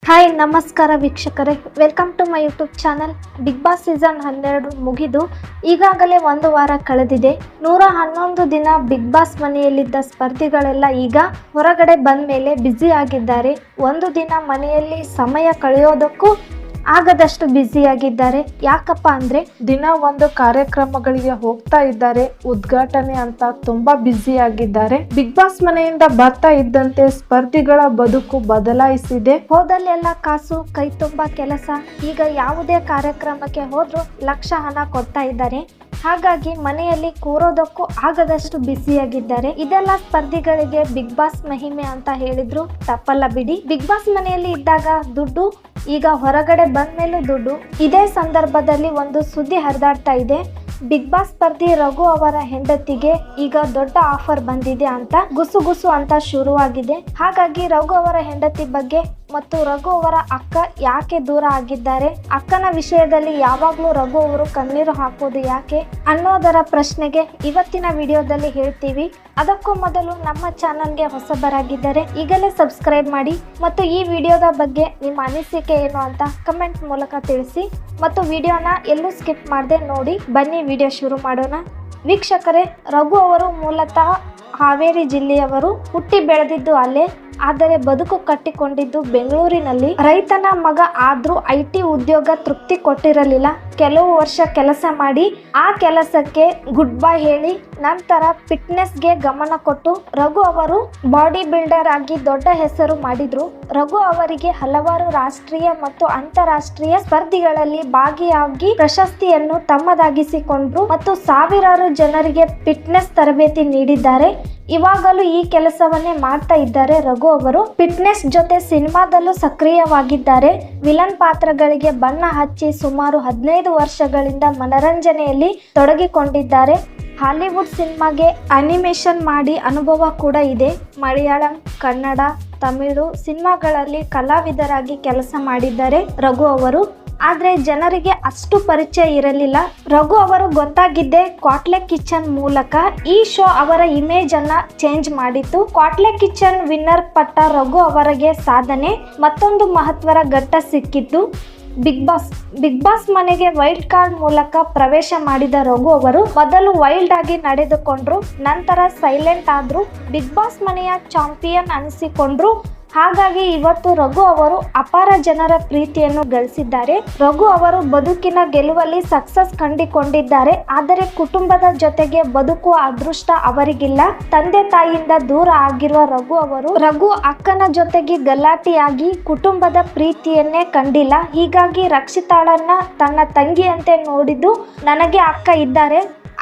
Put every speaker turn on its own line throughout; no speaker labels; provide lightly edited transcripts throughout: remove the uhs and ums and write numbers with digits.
Hi ನಮಸ್ಕಾರ ವೀಕ್ಷಕರೇ, welcome to my YouTube channel. Bigg Boss season 12 ಮುಗಿದು ಈಗಾಗಲೇ ಒಂದು ವಾರ ಕಳೆದಿದೆ. 111 ದಿನ ಬಿಗ್ ಬಾಸ್ ಮನೆಯಲ್ಲಿದ್ದ ಸ್ಪರ್ಧಿಗಳೆಲ್ಲ ಈಗ ಹೊರಗಡೆ ಬಂದ ಮೇಲೆ ಬ್ಯುಸಿ ಆಗಿದ್ದಾರೆ. ಒಂದು ದಿನ ಮನೆಯಲ್ಲಿ ಸಮಯ ಕಳೆಯೋದಕ್ಕೂ ಆಗದಷ್ಟು ಬ್ಯುಸಿಯಾಗಿದ್ದಾರೆ. ಯಾಕಪ್ಪ ಅಂದರೆ
ದಿನ ಒಂದು ಕಾರ್ಯಕ್ರಮಗಳಿಗೆ ಹೋಗ್ತಾ ಇದ್ದಾರೆ, ಉದ್ಘಾಟನೆ ಅಂತ ತುಂಬಾ ಬ್ಯುಸಿ ಆಗಿದ್ದಾರೆ. ಬಿಗ್ ಬಾಸ್ ಮನೆಯಿಂದ ಬರ್ತಾ ಇದ್ದಂತೆ ಸ್ಪರ್ಧಿಗಳ ಬದುಕು ಬದಲಾಯಿಸಿದೆ.
ಹೋದಲ್ಲೆಲ್ಲ ಕಾಸು, ಕೈ ತುಂಬ ಕೆಲಸ. ಈಗ ಯಾವುದೇ ಕಾರ್ಯಕ್ರಮಕ್ಕೆ ಹೋದ್ರೂ ಲಕ್ಷ ಹಣ ಕೊಡ್ತಾ ಇದ್ದಾರೆ. ಹಾಗಾಗಿ ಮನೆಯಲ್ಲಿ ಕೂರೋದಕ್ಕೂ ಆಗದಷ್ಟು ಬ್ಯುಸಿಯಾಗಿದ್ದಾರೆ. ಇದೆಲ್ಲ ಸ್ಪರ್ಧಿಗಳಿಗೆ ಬಿಗ್ ಬಾಸ್ ಮಹಿಮೆ ಅಂತ ಹೇಳಿದ್ರು ತಪ್ಪಲ್ಲ ಬಿಡಿ. ಬಿಗ್ ಬಾಸ್ ಮನೆಯಲ್ಲಿ ಇದ್ದಾಗ ದುಡ್ಡು, ಈಗ ಹೊರಗಡೆ ಬಂದ ಮೇಲೂ ದುಡ್ಡು. ಇದೇ ಸಂದರ್ಭದಲ್ಲಿ ಒಂದು ಸುದ್ದಿ ಹರಿದಾಡ್ತಾ ಇದೆ. ಬಿಗ್ ಬಾಸ್ ಸ್ಪರ್ಧಿ ರಘು ಅವರ ಹೆಂಡತಿಗೆ ಈಗ ದೊಡ್ಡ ಆಫರ್ ಬಂದಿದೆ ಅಂತ ಗುಸು ಅಂತ ಶುರುವಾಗಿದೆ. ಹಾಗಾಗಿ ರಘು ಅವರ ಹೆಂಡತಿ ಬಗ್ಗೆ ಮತ್ತು ರಘು ಅವರ ಅಕ್ಕ ಯಾಕೆ ದೂರ ಆಗಿದ್ದಾರೆ, ಅಕ್ಕನ ವಿಷಯದಲ್ಲಿ ಯಾವಾಗಲೂ ರಘು ಅವರು ಕಣ್ಣೀರು ಹಾಕೋದು ಯಾಕೆ ಅನ್ನೋದರ ಪ್ರಶ್ನೆಗೆ ಇವತ್ತಿನ ವಿಡಿಯೋದಲ್ಲಿ ಹೇಳ್ತೀವಿ. ಅದಕ್ಕೂ ಮೊದಲು ನಮ್ಮ ಚಾನಲ್ಗೆ ಹೊಸಬರಾಗಿದ್ದರೆ ಈಗಲೇ ಸಬ್ಸ್ಕ್ರೈಬ್ ಮಾಡಿ ಮತ್ತು ಈ ವಿಡಿಯೋದ ಬಗ್ಗೆ ನಿಮ್ಮ ಅನಿಸಿಕೆ ಏನು ಅಂತ ಕಮೆಂಟ್ ಮೂಲಕ ತಿಳಿಸಿ ಮತ್ತು ವಿಡಿಯೋನ ಎಲ್ಲೂ ಸ್ಕಿಪ್ ಮಾಡದೆ ನೋಡಿ. ಬನ್ನಿ ವಿಡಿಯೋ ಶುರು ಮಾಡೋಣ. ವೀಕ್ಷಕರೇ, ರಘು ಅವರು ಮೂಲತಃ ಹಾವೇರಿ ಜಿಲ್ಲೆಯವರು. ಹುಟ್ಟಿ ಬೆಳೆದಿದ್ದು ಅಲ್ಲೇ, ಆದರೆ ಬದುಕು ಕಟ್ಟಿಕೊಂಡಿದ್ದು ಬೆಂಗಳೂರಿನಲ್ಲಿ. ರೈತನ ಮಗ ಆದ್ರೂ IT ಉದ್ಯೋಗ ತೃಪ್ತಿ ಕೊಟ್ಟಿರಲಿಲ್ಲ. ಕೆಲವು ವರ್ಷ ಕೆಲಸ ಮಾಡಿ ಆ ಕೆಲಸಕ್ಕೆ ಗುಡ್ ಬೈ ಹೇಳಿ ನಂತರ ಫಿಟ್ನೆಸ್ಗೆ ಗಮನ ಕೊಟ್ಟು ರಘು ಅವರು ಬಾಡಿ ಬಿಲ್ಡರ್ ಆಗಿ ದೊಡ್ಡ ಹೆಸರು ಮಾಡಿದ್ರು. ರಘು ಅವರಿಗೆ ಹಲವಾರು ರಾಷ್ಟ್ರೀಯ ಮತ್ತು ಅಂತಾರಾಷ್ಟ್ರೀಯ ಸ್ಪರ್ಧೆಗಳಲ್ಲಿ ಭಾಗಿಯಾಗಿ ಪ್ರಶಸ್ತಿಯನ್ನು ತಮ್ಮದಾಗಿಸಿಕೊಂಡ್ರು ಮತ್ತು ಸಾವಿರಾರು ಜನರಿಗೆ ಫಿಟ್ನೆಸ್ ತರಬೇತಿ ನೀಡಿದ್ದಾರೆ. ಇವಾಗಲೂ ಈ ಕೆಲಸವನ್ನೇ ಮಾಡ್ತಾ ಇದ್ದಾರೆ ರಘು ಅವರು. ಫಿಟ್ನೆಸ್ ಜೊತೆ ಸಿನಿಮಾದಲ್ಲೂ ಸಕ್ರಿಯವಾಗಿದ್ದಾರೆ. ವಿಲನ್ ಪಾತ್ರಗಳಿಗೆ ಬಣ್ಣ ಹಚ್ಚಿ ಸುಮಾರು 15 ವರ್ಷಗಳಿಂದ ಮನರಂಜನೆಯಲ್ಲಿ ತೊಡಗಿಕೊಂಡಿದ್ದಾರೆ. ಹಾಲಿವುಡ್ ಸಿನಿಮಾಗೆ ಅನಿಮೇಷನ್ ಮಾಡಿ ಅನುಭವ ಕೂಡ ಇದೆ. ಮಲಯಾಳಂ, ಕನ್ನಡ, ತಮಿಳು ಸಿನಿಮಾಗಳಲ್ಲಿ ಕಲಾವಿದರಾಗಿ ಕೆಲಸ ಮಾಡಿದ್ದಾರೆ ರಘು ಅವರು. ಆದರೆ ಜನರಿಗೆ ಅಷ್ಟು ಪರಿಚಯ ಇರಲಿಲ್ಲ. ರಘು ಅವರು ಗೊತ್ತಾಗಿದ್ದೆ ಕ್ವಾಟ್ಲೆ ಕಿಚನ್ ಮೂಲಕ. ಈ ಶೋ ಅವರ ಇಮೇಜ್ ಅನ್ನ ಚೇಂಜ್ ಮಾಡಿತ್ತು. ಕ್ವಾಟ್ಲೆ ಕಿಚನ್ ವಿನ್ನರ್ ಪಟ್ಟ ರಘು ಅವರಿಗೆ ಸಾಧನೆ. ಮತ್ತೊಂದು ಮಹತ್ವದ ಘಟ್ಟ ಸಿಕ್ಕಿತ್ತು. ಬಿಗ್ ಬಾಸ್ ಮನೆಗೆ ವೈಲ್ಡ್ ಕಾರ್ಡ್ ಮೂಲಕ ಪ್ರವೇಶ ಮಾಡಿದ ರಘು ಅವರು ಮೊದಲು ವೈಲ್ಡ್ ಆಗಿ ನಡೆದುಕೊಂಡ್ರು, ನಂತರ ಸೈಲೆಂಟ್ ಆದ್ರು, ಬಿಗ್ ಬಾಸ್ ಮನೆಯ ಚಾಂಪಿಯನ್ ಅನಿಸಿಕೊಂಡ್ರು. ಹಾಗಾಗಿ ಇವತ್ತು ರಘು ಅವರು ಅಪಾರ ಜನರ ಪ್ರೀತಿಯನ್ನು ಗಳಿಸಿದ್ದಾರೆ. ರಘು ಅವರು ಬದುಕಿನ ಗೆಲುವಲ್ಲಿ ಸಕ್ಸಸ್ ಕಂಡುಕೊಂಡಿದ್ದಾರೆ. ಆದರೆ ಕುಟುಂಬದ ಜೊತೆಗೆ ಬದುಕುವ ಅದೃಷ್ಟ ಅವರಿಗಿಲ್ಲ. ತಂದೆ ತಾಯಿಯಿಂದ ದೂರ ಆಗಿರುವ ರಘು ಅಕ್ಕನ ಜೊತೆಗೆ ಗಲಾಟೆಯಾಗಿ ಕುಟುಂಬದ ಪ್ರೀತಿಯನ್ನೇ ಕಂಡಿಲ್ಲ. ಹೀಗಾಗಿ ರಕ್ಷಿತಾಳನ್ನ ತನ್ನ ತಂಗಿಯಂತೆ ನೋಡಿದ್ದು, ನನಗೆ ಅಕ್ಕ ಇದ್ದಾರೆ,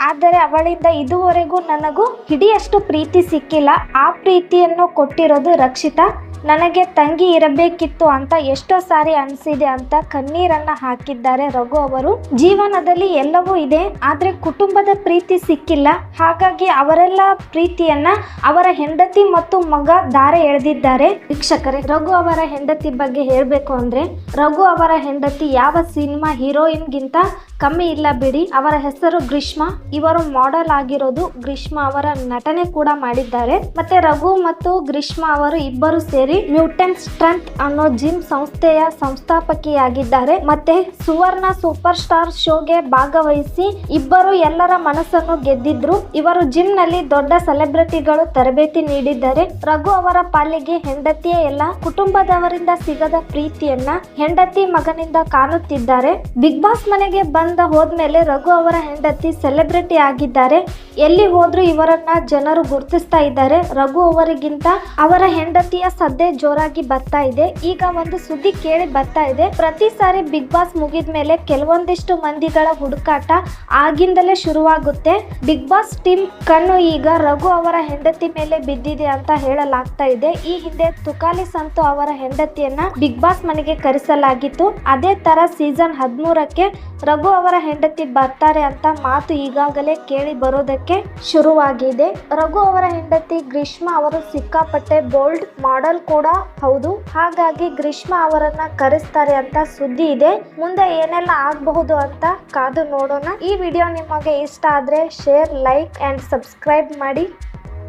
ಆದರೆ ಅವಳಿಂದ ಇದುವರೆಗೂ ನನಗೂ ಹಿಡಿಯಷ್ಟು ಪ್ರೀತಿ ಸಿಕ್ಕಿಲ್ಲ. ಆ ಪ್ರೀತಿಯನ್ನು ಕೊಟ್ಟಿರೋದು ರಕ್ಷಿತಾ. ನನಗೆ ತಂಗಿ ಇರಬೇಕಿತ್ತು ಅಂತ ಎಷ್ಟೋ ಸಾರಿ ಅನಿಸಿದೆ ಅಂತ ಕಣ್ಣೀರನ್ನ ಹಾಕಿದ್ದಾರೆ ರಘು ಅವರು. ಜೀವನದಲ್ಲಿ ಎಲ್ಲವೂ ಇದೆ, ಆದರೆ ಕುಟುಂಬದ ಪ್ರೀತಿ ಸಿಕ್ಕಿಲ್ಲ. ಹಾಗಾಗಿ ಅವರೆಲ್ಲ ಪ್ರೀತಿಯನ್ನ ಅವರ ಹೆಂಡತಿ ಮತ್ತು ಮಗ ದಾರೆ ಎಳೆದಿದ್ದಾರೆ. ವೀಕ್ಷಕರೇ, ರಘು ಅವರ ಹೆಂಡತಿ ಬಗ್ಗೆ ಹೇಳಬೇಕು ಅಂದ್ರೆ, ರಘು ಅವರ ಹೆಂಡತಿ ಯಾವ ಸಿನಿಮಾ ಹೀರೋಯಿನ್ಗಿಂತ ಕಮ್ಮಿ ಇಲ್ಲ ಬಿಡಿ. ಅವರ ಹೆಸರು ಗ್ರೀಷ್ಮಾ. ಇವರು ಮಾಡೆಲ್ ಆಗಿರೋದು. ಗ್ರೀಷ್ಮಾ ಅವರ ನಟನೆ ಕೂಡ ಮಾಡಿದ್ದಾರೆ. ಮತ್ತೆ ರಘು ಮತ್ತು ಗ್ರೀಷ್ಮಾ ಅವರು ಇಬ್ಬರು ಸೇರಿ ಮ್ಯೂಟೆಂಟ್ ಸ್ಟ್ರೆಂತ್ ಅನ್ನೋ ಜಿಮ್ ಸಂಸ್ಥೆಯ ಸಂಸ್ಥಾಪಕಿಯಾಗಿದ್ದಾರೆ. ಮತ್ತೆ ಸುವರ್ಣ ಸೂಪರ್ ಸ್ಟಾರ್ ಶೋಗೆ ಭಾಗವಹಿಸಿ ಇಬ್ಬರು ಎಲ್ಲರ ಮನಸ್ಸನ್ನು ಗೆದ್ದಿದ್ರು. ಇವರು ಜಿಮ್ ನಲ್ಲಿ ದೊಡ್ಡ ಸೆಲೆಬ್ರಿಟಿಗಳು ತರಬೇತಿ ನೀಡಿದ್ದಾರೆ. ರಘು ಅವರ ಪಾಲಿಗೆ ಹೆಂಡತಿಯೇ ಎಲ್ಲ. ಕುಟುಂಬದವರಿಂದ ಸಿಗದ ಪ್ರೀತಿಯನ್ನ ಹೆಂಡತಿ ಮಗನಿಂದ ಕಾಣುತ್ತಿದ್ದಾರೆ. ಬಿಗ್ ಬಾಸ್ ಮನೆಗೆ ಹೋದ್ಮೇಲೆ ರಘು ಅವರ ಹೆಂಡತಿ ಸೆಲೆಬ್ರಿಟಿ ಆಗಿದ್ದಾರೆ. ಎಲ್ಲಿ ಹೋದ್ರೂ ಇವರನ್ನ ಜನರು ಗುರುತಿಸ್ತಾ ಇದ್ದಾರೆ. ರಘು ಅವರಿಗಿಂತ ಅವರ ಹೆಂಡತಿಯ ಸದ್ದೆ ಜೋರಾಗಿ ಬರ್ತಾ ಇದೆ. ಈಗ ಒಂದು ಸುದ್ದಿ ಕೇಳಿ ಬರ್ತಾ ಇದೆ. ಪ್ರತಿ ಸಾರಿ ಬಿಗ್ ಬಾಸ್ ಮುಗಿದ್ಮೇಲೆ ಕೆಲವೊಂದಿಷ್ಟು ಮಂದಿಗಳ ಹುಡುಕಾಟ ಆಗಿಂದಲೇ ಶುರುವಾಗುತ್ತೆ. ಬಿಗ್ ಬಾಸ್ ಟೀಮ್ ಕಣ್ಣು ಈಗ ರಘು ಅವರ ಹೆಂಡತಿ ಮೇಲೆ ಬಿದ್ದಿದೆ ಅಂತ ಹೇಳಲಾಗ್ತಾ ಇದೆ. ಈ ಹಿಂದೆ ತುಕಾಲಿ ಸಂತು ಅವರ ಹೆಂಡತಿಯನ್ನ ಬಿಗ್ ಬಾಸ್ ಮನೆಗೆ ಕರೆಸಲಾಗಿತ್ತು. ಅದೇ ತರ ಸೀಸನ್ 13ಕ್ಕೆ ರಘು ಅವರ ಹೆಂಡತಿ ಬರ್ತಾರೆ ಅಂತ ಮಾತು ಈಗಾಗಲೇ ಕೇಳಿ ಬರೋದಕ್ಕೆ ಶುರುವಾಗಿದೆ. ರಘು ಅವರ ಹೆಂಡತಿ ಗ್ರೀಷ್ಮಾ ಅವರು ಸಿಕ್ಕಾಪಟ್ಟೆ ಬೋಲ್ಡ್ ಮಾಡೆಲ್ ಕೂಡ ಹೌದು. ಹಾಗಾಗಿ ಗ್ರೀಷ್ಮಾ ಅವರನ್ನ ಕರೆಸ್ತಾರೆ ಅಂತ ಸುದ್ದಿ ಇದೆ. ಮುಂದೆ ಏನೆಲ್ಲ ಆಗಬಹುದು ಅಂತ ಕಾದು ನೋಡೋಣ. ಈ ವಿಡಿಯೋ ನಿಮಗೆ ಇಷ್ಟ ಆದ್ರೆ ಶೇರ್, ಲೈಕ್ ಅಂಡ್ ಸಬ್ಸ್ಕ್ರೈಬ್ ಮಾಡಿ.